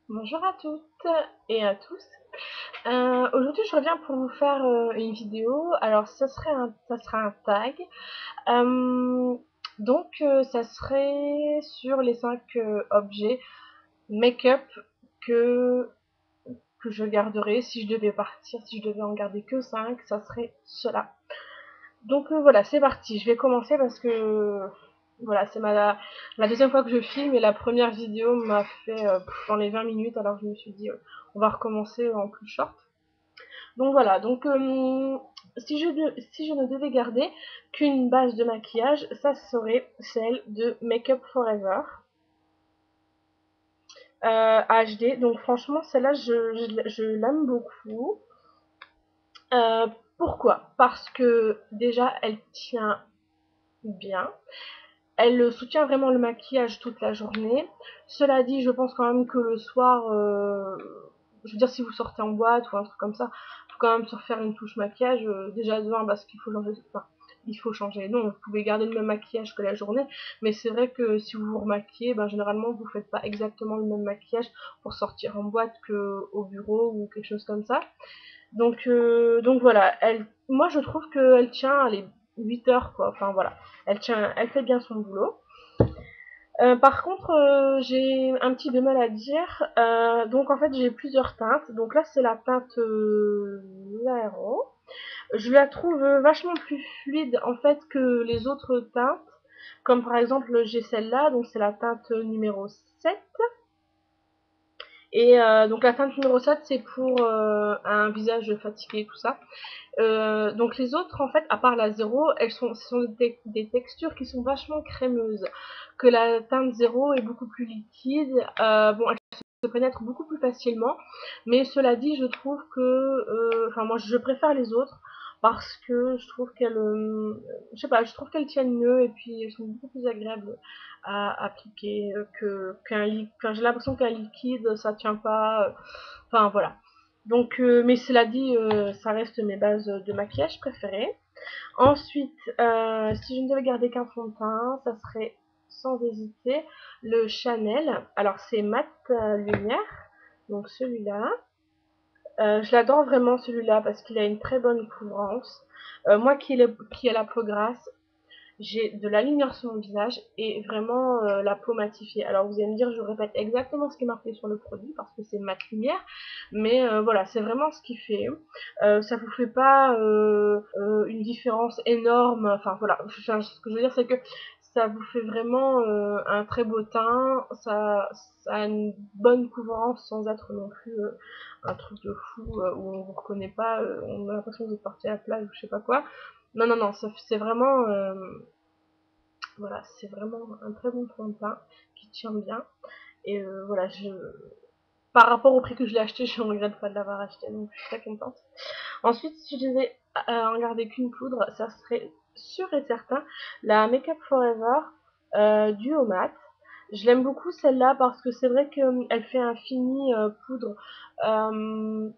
Bonjour à toutes et à tous. Aujourd'hui, je reviens pour vous faire une vidéo. Alors, ça sera un tag. Euh, ça serait sur les 5 objets make-up que, que je garderai si je devais partir. Si je devais en garder que 5, ça serait cela. Voilà, c'est parti. Je vais commencer parce que voilà, c'est la deuxième fois que je filme et la première vidéo m'a fait dans les 20 minutes. Alors je me suis dit, on va recommencer en plus short. Donc voilà, si je ne devais garder qu'une base de maquillage, ça serait celle de Makeup Forever HD. Donc franchement, celle-là, je l'aime beaucoup. Euh, Pourquoi? Parce que déjà, elle tient bien. Elle soutient vraiment le maquillage toute la journée. Cela dit, je pense quand même que le soir, je veux dire, si vous sortez en boîte ou un truc comme ça, il faut quand même se refaire une touche maquillage. Déjà de 1 parce qu'il faut changer. Enfin, il faut changer. Non, vous pouvez garder le même maquillage que la journée, mais c'est vrai que si vous vous remaquillez, ben, généralement vous faites pas exactement le même maquillage pour sortir en boîte que au bureau ou quelque chose comme ça. Donc voilà, moi je trouve qu'elle tient les 8 heures quoi. Enfin voilà, elle fait bien son boulot. Par contre, j'ai un petit peu mal à dire. Donc en fait, j'ai plusieurs teintes. Donc là, c'est la teinte Aéro. Je la trouve vachement plus fluide en fait que les autres teintes. Comme par exemple, j'ai celle-là, donc c'est la teinte numéro 7. Et donc la teinte numéro 7, c'est pour un visage fatigué, tout ça. Donc les autres, en fait, à part la zéro, ce sont des textures qui sont vachement crémeuses. Que la teinte zéro est beaucoup plus liquide. Bon, elle se pénètre beaucoup plus facilement. Mais cela dit, je trouve que, enfin moi, je préfère les autres parce que je trouve qu'elles, je sais pas, je trouve qu'elles tiennent mieux et puis elles sont beaucoup plus agréables à appliquer qu'un liquide. Enfin, j'ai l'impression qu'un liquide, ça tient pas. Enfin voilà. Mais cela dit, ça reste mes bases de maquillage préférées. Ensuite, si je ne devais garder qu'un fond de teint, ça serait sans hésiter le Chanel. Alors c'est mat lumière, donc celui-là. Je l'adore vraiment celui-là parce qu'il a une très bonne couvrance. Moi qui ai la peau grasse, j'ai de la lumière sur mon visage et vraiment la peau matifiée. Alors vous allez me dire, je répète exactement ce qui est marqué sur le produit parce que c'est mat lumière, mais voilà, c'est vraiment ce qui fait. Ça vous fait pas une différence énorme. Enfin voilà, ce que je veux dire, c'est que ça vous fait vraiment un très beau teint. Ça a une bonne couvrance sans être non plus un truc de fou où on vous reconnaît pas. On a l'impression que vous êtes parti à la plage ou je sais pas quoi. Non, non, non, c'est vraiment voilà, c'est vraiment un très bon fond de teint qui tient bien. Et voilà, par rapport au prix que je l'ai acheté, je ne regrette pas de l'avoir acheté, donc je suis très contente. Ensuite, si je devais en garder qu'une poudre, ça serait sûr et certain la Makeup Forever du Haut Mat. Je l'aime beaucoup celle-là parce que c'est vrai qu'elle fait un fini poudre, euh,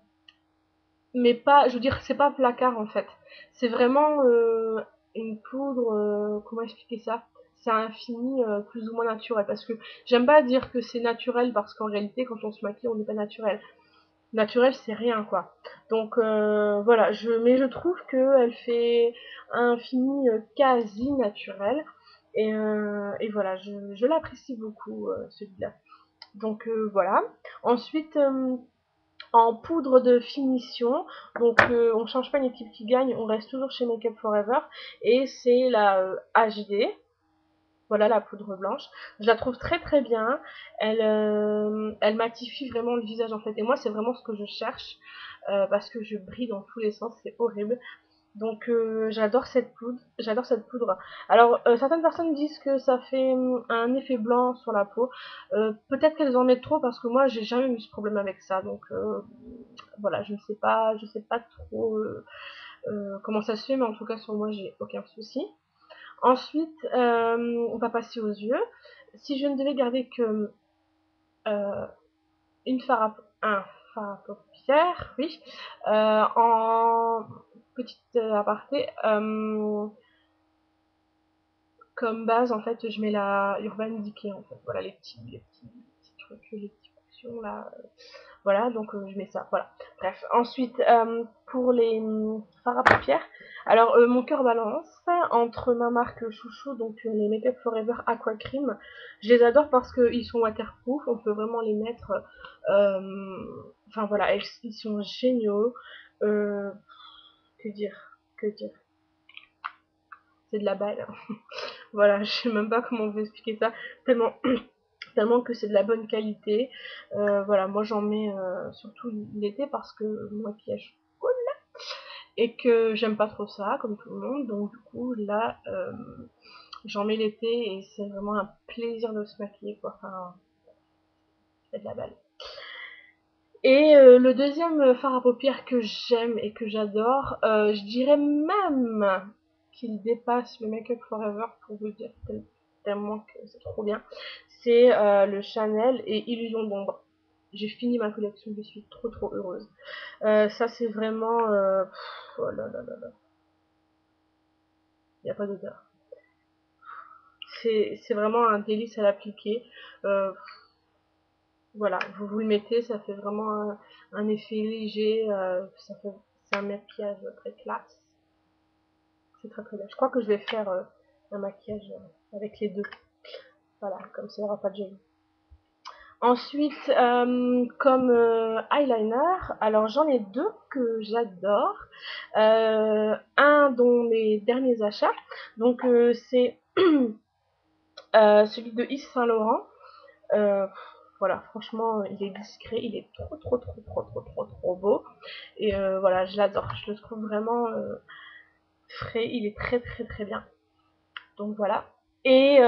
mais pas, je veux dire, c'est pas placard en fait. C'est vraiment une poudre, comment expliquer ça? C'est un fini plus ou moins naturel. Parce que j'aime pas dire que c'est naturel parce qu'en réalité, quand on se maquille, on n'est pas naturel. Naturel, c'est rien quoi. Voilà, mais je trouve qu'elle fait un fini quasi naturel. Et voilà, je l'apprécie beaucoup celui-là. Voilà. Ensuite, en poudre de finition. On change pas une équipe qui gagne, on reste toujours chez Make Up Forever. Et c'est la HD. Voilà la poudre blanche. Je la trouve très très bien. Elle matifie vraiment le visage en fait. Et moi c'est vraiment ce que je cherche. Parce que je brille dans tous les sens, c'est horrible. J'adore cette poudre. Alors certaines personnes disent que ça fait un effet blanc sur la peau. Peut-être qu'elles en mettent trop parce que moi j'ai jamais eu ce problème avec ça. Voilà, je sais pas trop comment ça se fait, mais en tout cas sur moi j'ai aucun souci. Ensuite, on va passer aux yeux. Si je ne devais garder que euh, un fard à paupières, oui, en petite aparté, comme base, en fait, je mets la Urban Decay, en fait. Voilà, les petits trucs, les petits foundation là, voilà, donc je mets ça, voilà. Bref, ensuite, pour les fards à paupières, alors mon cœur balance entre ma marque chouchou, donc les Make Up For Ever Aqua Cream. Je les adore parce qu'ils sont waterproof, on peut vraiment les mettre, enfin voilà, ils sont géniaux. Que dire, que dire, c'est de la balle. Voilà, je sais même pas comment vous expliquer ça, tellement tellement que c'est de la bonne qualité. Voilà, moi j'en mets surtout l'été parce que mon maquillage cool et que j'aime pas trop ça comme tout le monde, donc du coup là j'en mets l'été et c'est vraiment un plaisir de se maquiller quoi. Enfin, c'est de la balle. Et le deuxième fard à paupières que j'aime et que j'adore, je dirais même qu'il dépasse le Make Up Forever pour vous dire tellement que c'est trop bien, c'est le Chanel et Illusion d'ombre. J'ai fini ma collection, je suis trop heureuse. Ça c'est vraiment... oh là là là là. Il n'y a pas d'odeur. C'est vraiment un délice à l'appliquer. Voilà, vous le mettez, ça fait vraiment un effet léger, c'est un maquillage très classe. C'est très bien. Je crois que je vais faire un maquillage avec les deux. Voilà, comme ça il n'y aura pas de jaloux. Ensuite, comme eyeliner, alors j'en ai deux que j'adore. Un dont mes derniers achats, donc c'est celui de Yves Saint Laurent. Euh, voilà, franchement, il est discret, il est trop beau. Et voilà, je l'adore, je le trouve vraiment frais, il est très bien. Donc voilà. Et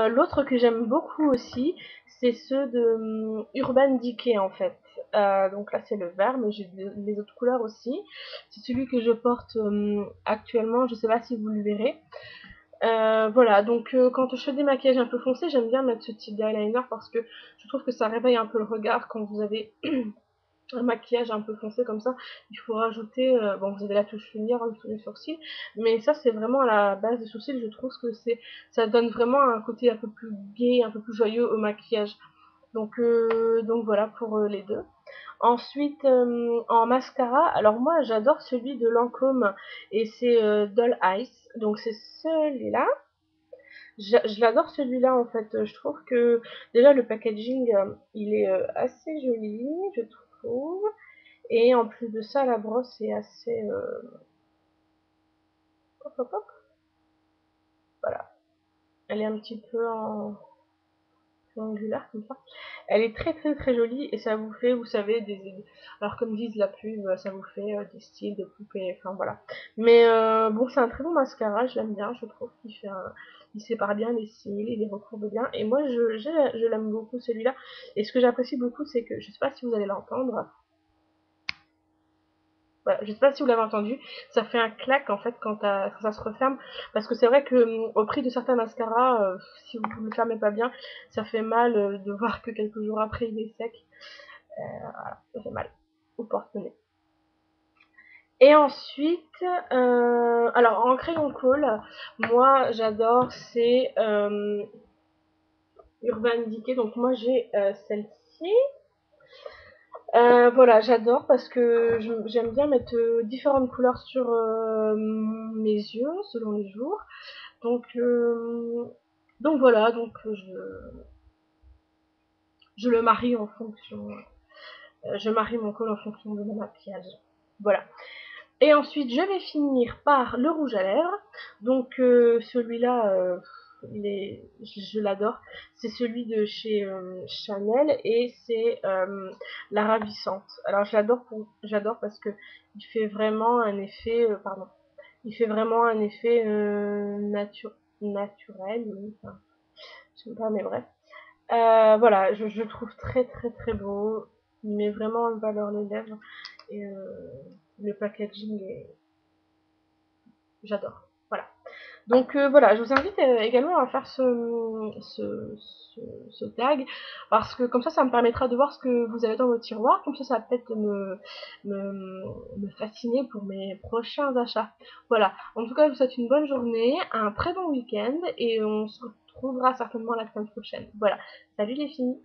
l'autre que j'aime beaucoup aussi, c'est ceux de Urban Decay en fait. Donc là c'est le vert, mais j'ai les autres couleurs aussi. C'est celui que je porte actuellement, je sais pas si vous le verrez. Voilà, donc quand je fais des maquillages un peu foncés, j'aime bien mettre ce type d'eyeliner parce que je trouve que ça réveille un peu le regard quand vous avez un maquillage un peu foncé comme ça. Il faut rajouter, bon vous avez la touche lumière sous les sourcils, mais ça c'est vraiment à la base des sourcils, je trouve que ça donne vraiment un côté un peu plus gai, un peu plus joyeux au maquillage. Donc voilà pour les deux. Ensuite, en mascara, alors moi j'adore celui de Lancôme et c'est Doll Eyes, donc c'est celui-là. Je l'adore celui-là en fait. Je trouve que déjà le packaging il est assez joli, je trouve. Et en plus de ça, la brosse est assez hop, hop, hop. Voilà. Elle est un petit peu en angulaire comme ça. Elle est très jolie et ça vous fait, vous savez, alors comme disent la pub, ça vous fait des styles de poupée, enfin voilà. Mais bon, c'est un très bon mascara, je l'aime bien, je trouve qu'il fait il sépare bien les cils, il les recourbe bien, et moi je l'aime beaucoup celui-là. Et ce que j'apprécie beaucoup, c'est que, je sais pas si vous allez l'entendre, voilà, je sais pas si vous l'avez entendu, ça fait un clac en fait quand ça se referme, parce que c'est vrai que au prix de certains mascaras, si vous ne le fermez pas bien, ça fait mal de voir que quelques jours après il est sec. Voilà, ça fait mal au porte-monnaie. Et ensuite, alors en crayon colle, moi j'adore, c'est Urban Decay, donc moi j'ai celle-ci. Voilà, j'adore parce que j'aime bien mettre différentes couleurs sur mes yeux selon les jours. Donc, voilà, donc je le marie en fonction. Je marie mon col en fonction de mon maquillage. Voilà. Et ensuite, je vais finir par le rouge à lèvres. Donc, celui-là, je l'adore. C'est celui de chez Chanel et c'est la ravissante. Alors, j'adore parce que il fait vraiment un effet, pardon, il fait vraiment un effet naturel. Enfin, je sais pas, mais bref. Voilà, je le trouve très beau. Il met vraiment en valeur les lèvres et le packaging est j'adore. Voilà. Donc voilà, je vous invite également à faire ce tag parce que comme ça me permettra de voir ce que vous avez dans vos tiroirs. Comme ça va peut-être me fasciner pour mes prochains achats. Voilà. En tout cas, je vous souhaite une bonne journée, un très bon week-end et on se retrouvera certainement la semaine prochaine. Voilà. Salut les filles!